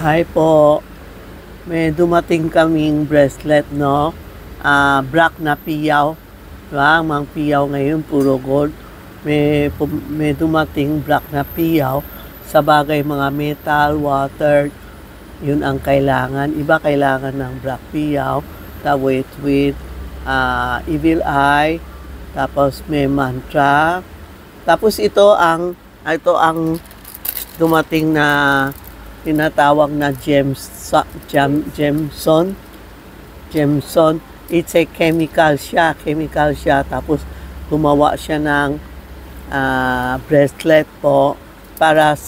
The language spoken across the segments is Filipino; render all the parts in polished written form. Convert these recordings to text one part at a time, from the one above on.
Hi po. May dumating kaming bracelet, no? Black na piyaw. Diba? Mga piyaw ngayon, puro gold. May dumating black na piyaw. Sa bagay mga metal, water, yun ang kailangan. Iba kailangan ng black piyaw. With evil eye. Tapos may mantra. Tapos ito ang dumating na tinatawag na Gemson. It's a chemical siya. Tapos gumawa siya ng bracelet po para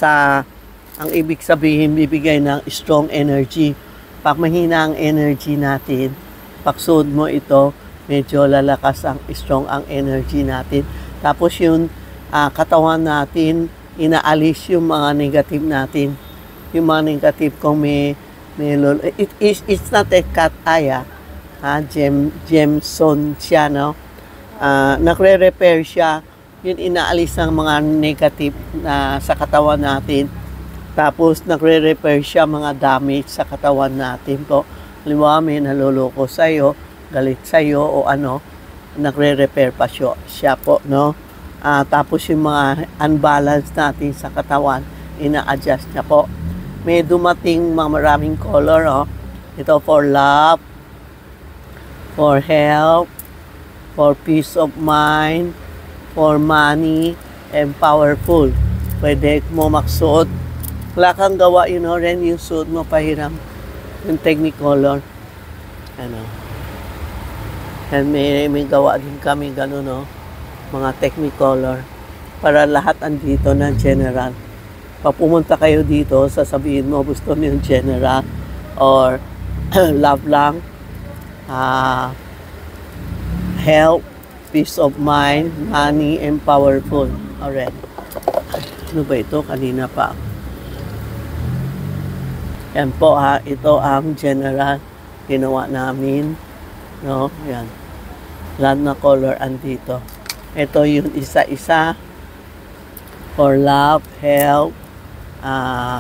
ang ibig sabihin, bibigay ng strong energy. Pag mahina ang energy natin, pagsuot mo ito, medyo lalakas strong ang energy natin. Tapos yung katawan natin, inaalis yung mga negative natin. Yung mga negative kung it's not a cat eye, Gemson siya, no? Nagre-repair siya. Yun inaalis ng mga negative na sa katawan natin. Tapos nagre-repair siya mga damage sa katawan natin po. Halimbawa, may naloloko sa'yo, galit sa'yo o ano, nagre-repair pa siya po, no? Tapos yung mga unbalance natin sa katawan, ina-adjust niya po. May dumating maraming color, oh. Ito for love, for health, for peace of mind, for money, and powerful. Pwede mo magsuot. Wala kang gawa, ren yung suot mo, pahiram. Yung technicolor. Ano. And may gawa din kami, gano'n, no? Mga technicolor. Para lahat andito na general. Pag pumunta kayo dito, sasabihin mo gusto niyo yung general or love lang, health, peace of mind, money, and powerful. Alright. Ano ba ito? Kanina pa. Yan po ito ang general ginawa namin. No? Yan. Lahat na color andito. Ito yung isa-isa for love, health,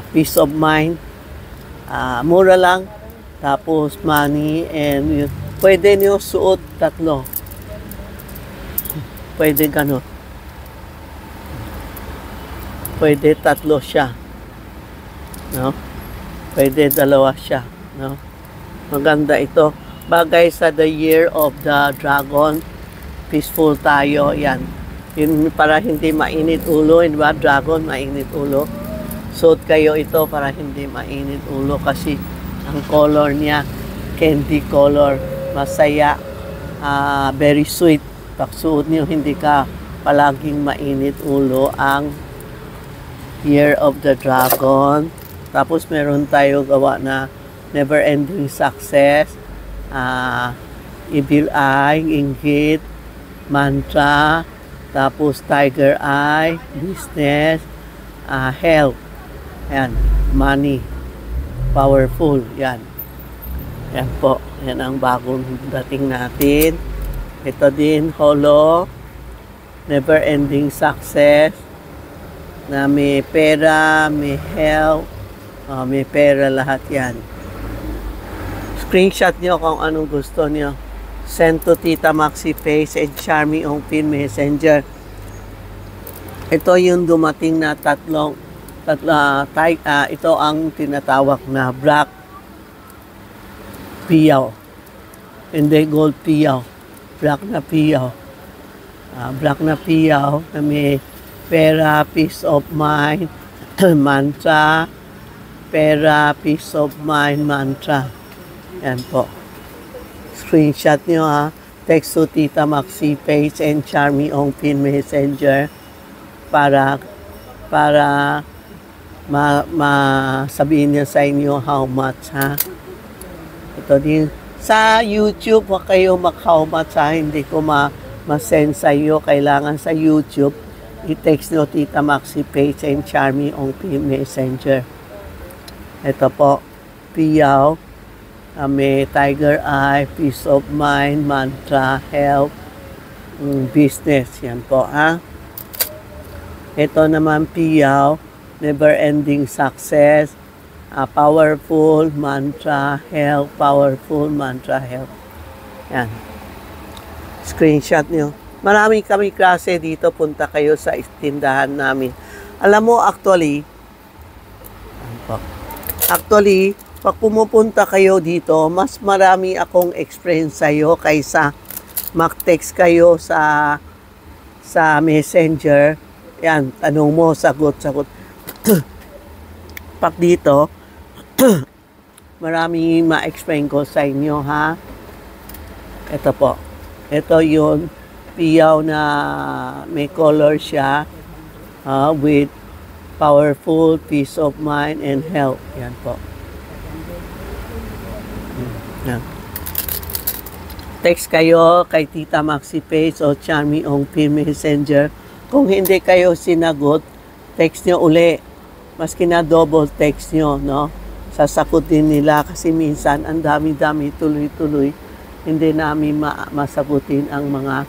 peace of mind, mura lang, tapos money, and pwede niyo suot tatlo. Pwede gano'n. Pwede tatlo siya. No? Pwede dalawa siya. No? Maganda ito. Bagay sa the year of the dragon. Peaceful tayo. Yan. Yun para hindi mainit ulo. Diba? Dragon, mainit ulo. Suot kayo ito para hindi mainit ulo kasi ang color niya, candy color, masaya, very sweet. Pagsuot niyo, hindi ka palaging mainit ulo. Ang Year of the Dragon. Tapos meron tayo gawa na never ending success, evil eye, inggit, mantra, tapos tiger eye, business, health. Yan, money, powerful, yan. Yan po, yan ang bagong dating natin. Ito din, holo, never ending success, na may pera, may health, may pera, lahat yan. Screenshot nyo kung anong gusto nyo. Send to Tita Maxi Face and Charmy on Pin Messenger. Ito yung dumating na ito ang tinatawag na black piyaw. Hindi gold piyaw. Black na piyaw. Black na piyaw na may pera, peace of mind, mantra, pera, peace of mind, mantra. Yan po. Screenshot nyo Text to Tita Maxi Face and Charmy on Pin Messenger para sabihin niya sa inyo how much Ito din. Sa YouTube, huwag kayo mag-how much hindi ko ma-send sa iyo. Kailangan sa YouTube, i-text nyo Tita Maxi Face and Charmy on Pin Messenger. Ito po, piyaw. May tiger eye, peace of mind, mantra, health, business. Yan po, Ito naman piyaw, never ending success, Powerful Mantra Health, Powerful Mantra Health. Yan. Screenshot nyo. Marami kami klase dito. Punta kayo sa tindahan namin. Alam mo, actually, pag pumupunta kayo dito, mas marami akong experience sa'yo kaysa mag-text kayo sa messenger. Yan, tanong mo, sagot. Pag dito, marami ma-explain ko sa inyo, ha? Ito po. Ito yung piyaw na may color siya with powerful peace of mind and health. Yan po. Yan. Text kayo kay Tita Maxi Page o Charmy Ong P Messenger. Kung hindi kayo sinagot, text nyo uli. Maski na double text nyo, no? Sasagutin nila kasi minsan ang dami-dami tuloy-tuloy hindi namin masagutin ang mga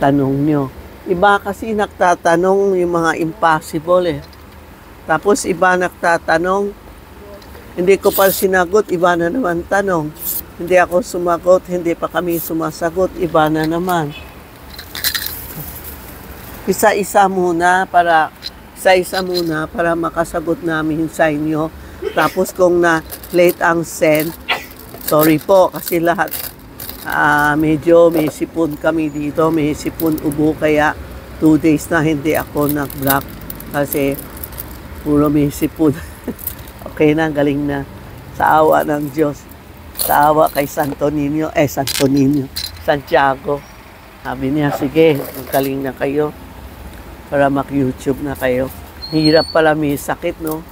tanong nyo. Iba kasi nagtatanong yung mga impossible eh. Tapos iba nagtatanong, hindi ko pa sinagot, iba na naman tanong. Hindi ako sumagot, hindi pa kami sumasagot, iba na naman. Isa-isa muna para makasagot namin sa inyo. Tapos kung na late ang send, sorry po kasi lahat medyo may sipon kami dito, may sipon ubo kaya 2 days na hindi ako nag-block kasi puro may sipon. Okay na, galing na. Sa awa ng Diyos. Sa awa kay Santiago. Sabi niya, sige, galing na kayo para mag-YouTube na kayo. Hirap pala, may sakit, no?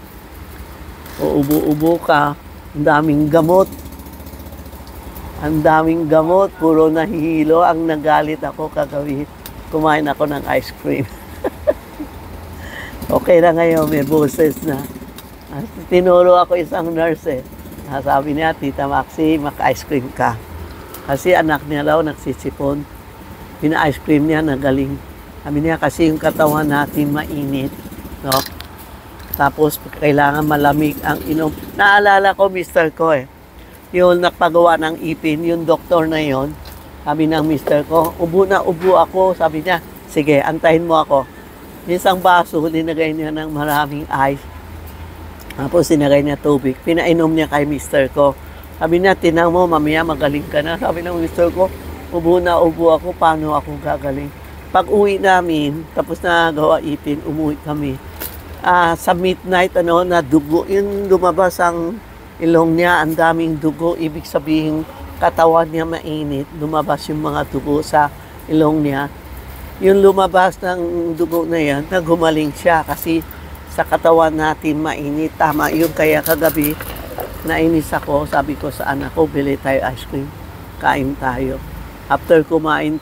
O ubo-ubo ka, ang daming gamot. Ang daming gamot, puro nahihilo. Ang nagalit ako kagabi, kumain ako ng ice cream. Okay na ngayon, may boses na. Tinuro ako isang nurse eh. Sabi niya, Tita Maxi, maka-ice cream ka. Kasi anak niya daw nagsisipon. Pina-ice cream niya, nagaling. Sabi niya, kasi yung katawan natin mainit. No? Tapos, kailangan malamig ang inom. Naalala ko, mister ko eh. Yung nagpagawa ng ipin, yung doktor na yon. Sabi ng mister ko, ubo na ubo ako. Sabi niya, sige, antayin mo ako. Isang baso, linagay niya ng maraming ice. Tapos sinagay niya tubig. Pinainom niya kay mister ko. Sabi niya, tinang mo, mamaya magaling ka na. Sabi ng mister ko, ubo na ubo ako, paano ako gagaling? Pag uwi namin, tapos na gawa ipin, umuwi kami. Sa midnight, na dugo, yung lumabas ang ilong niya, ang daming dugo. Ibig sabihin, katawan niya mainit. Lumabas yung mga dugo sa ilong niya. Yung lumabas ng dugo na yan, nagumaling siya kasi sa katawan natin mainit. Tama yun, kaya kagabi, nainis ako. Sabi ko sa anak ko, bili tayo ice cream. Kain tayo. After kumain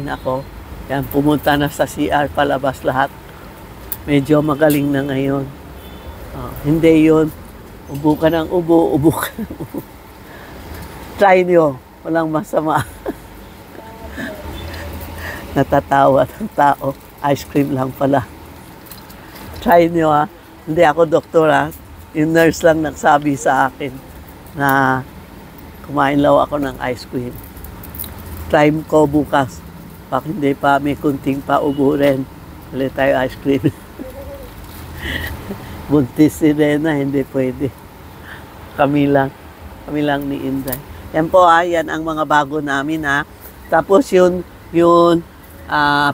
ako. Yan, pumunta na sa CR, palabas lahat. Medyo magaling na ngayon. Hindi yun. Ubo ka ng ubo, ubo ka ng ubo. Try nyo. Walang masama. Natatawa ng tao. Ice cream lang pala. Try nyo ha. Hindi ako doktor ha. Yung nurse lang nagsabi sa akin na kumain law ako ng ice cream. Try ko bukas. Pag hindi pa, may kunting pa ubo rin. Ulit tayo ice cream. Buntis si Rena, hindi pwede. Kami lang ni Inday. Yan po yan ang mga bago namin ha. Tapos yung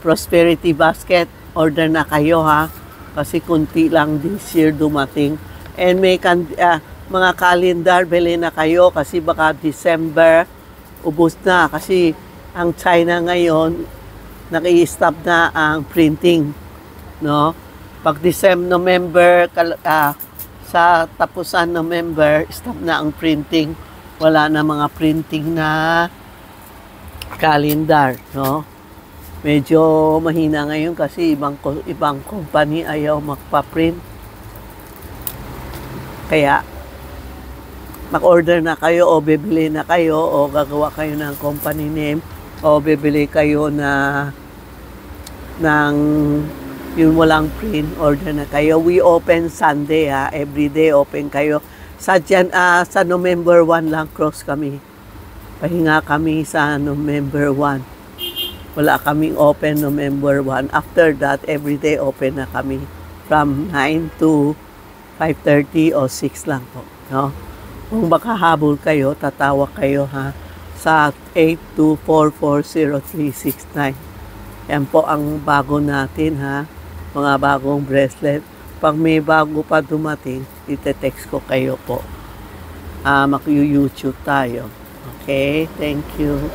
prosperity basket, order na kayo ha. Kasi kunti lang this year dumating. And may mga calendar, bili na kayo kasi baka December, ubos na. Kasi ang China ngayon, naki-stop na ang printing. No? Pag November, sa tapusan November, stop na ang printing. Wala na mga printing na calendar. No? Medyo mahina ngayon kasi ibang company ayaw magpa-print. Kaya, mag-order na kayo o bibili na kayo o gagawa kayo ng company name o bibili kayo ng yung walang print, order na kayo. We open Sunday ha. Every day open kayo. Sa November 1 lang cross kami. Pahinga kami sa November 1. Wala kaming open November 1. After that, everyday open na kami. From 9 to 5:30 o 6 lang po. No? Kung makahabol kayo, tatawa kayo ha sa 8244039. Yan po ang bago natin ha. Mga bagong bracelet. Pag may bago pa dumating, ite-text ko kayo po. Mag-YouTube tayo. Okay, thank you.